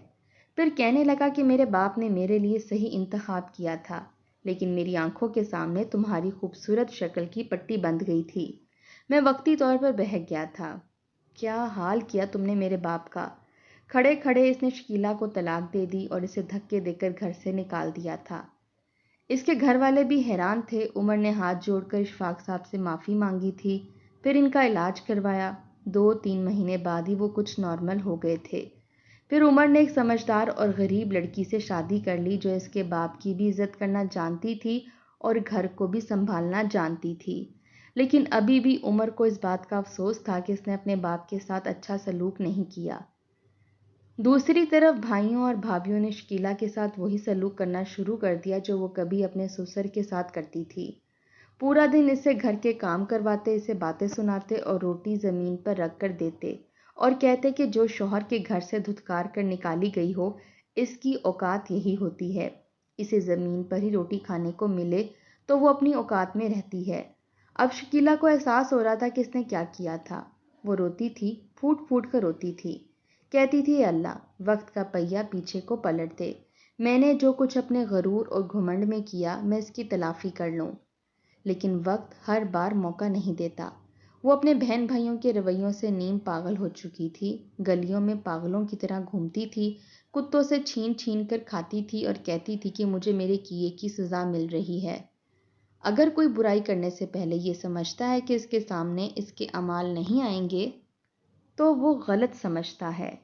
پھر کہنے لگا کہ میرے باپ نے میرے لیے صحیح انتخاب کیا تھا، لیکن میری آنکھوں کے سامنے تمہاری خوبصورت شکل کی پٹی بندھ گئی تھی، میں وقتی طور پر بہک گیا تھا۔ کیا حال کیا تم نے میرے باپ کا! کھڑے کھڑے اس نے شکیلہ کو طلاق دے دی اور اسے دھکے دے کر گھر سے نکال دیا تھا۔ اس کے گھر والے بھی حیران تھے۔ عمر نے ہاتھ جوڑ کر اشفاق صاحب سے معافی مانگی تھی، پھر ان کا علاج کروایا۔ 2-3 مہینے بعد ہی وہ کچھ نارمل ہو گئے تھے۔ پھر عمر نے ایک سمجھدار اور غریب لڑکی سے شادی کر لی جو اس کے باپ کی بھی عزت کرنا جانتی تھی اور گھر کو بھی سنبھالنا جانتی تھی۔ لیکن ابھی بھی عمر کو اس بات کا افسوس تھا کہ اس نے اپنے باپ کے ساتھ اچھا سلوک نہیں کیا۔ دوسری طرف بھائیوں اور بھابھیوں نے شکیلہ کے ساتھ وہی سلوک کرنا شروع کر دیا جو وہ کبھی اپنے سسر کے ساتھ کرتی تھی۔ پورا دن اس سے گھر کے کام کرواتے، اسے باتیں سناتے اور روٹی زمین پر رکھ کر دیتے اور کہتے کہ جو شوہر کے گھر سے دھتکار کر نکالی گئی ہو، اس کی اوقات یہی ہوتی ہے، اسے زمین پر ہی روٹی کھانے کو ملے تو وہ اپنی اوقات میں رہتی ہے۔ اب شکیلہ کو احساس ہو رہا تھا کہ اس نے کیا کیا تھا۔ وہ روتی تھی، پھوٹ پھوٹ کر روتی تھی، کہتی تھی اے اللہ وقت کا پہیہ پیچھے کو پلٹ دے، میں نے جو کچھ اپنے غرور اور گھمنڈ میں کیا میں اس کی تلافی کر لوں، لیکن وقت ہر بار موقع نہیں دیتا۔ وہ اپنے بہن بھائیوں کے رویوں سے نیم پاگل ہو چکی تھی، گلیوں میں پاگلوں کی طرح گھومتی تھی، کتوں سے چھین چھین کر کھاتی تھی اور کہتی تھی کہ مجھے میرے کیے کی سزا مل رہی ہے۔ اگر کوئی برائی کرنے سے پہلے یہ سمجھتا ہے کہ اس کے سامنے اس کے اعمال نہیں آئیں گے تو وہ غلط سمجھتا ہے۔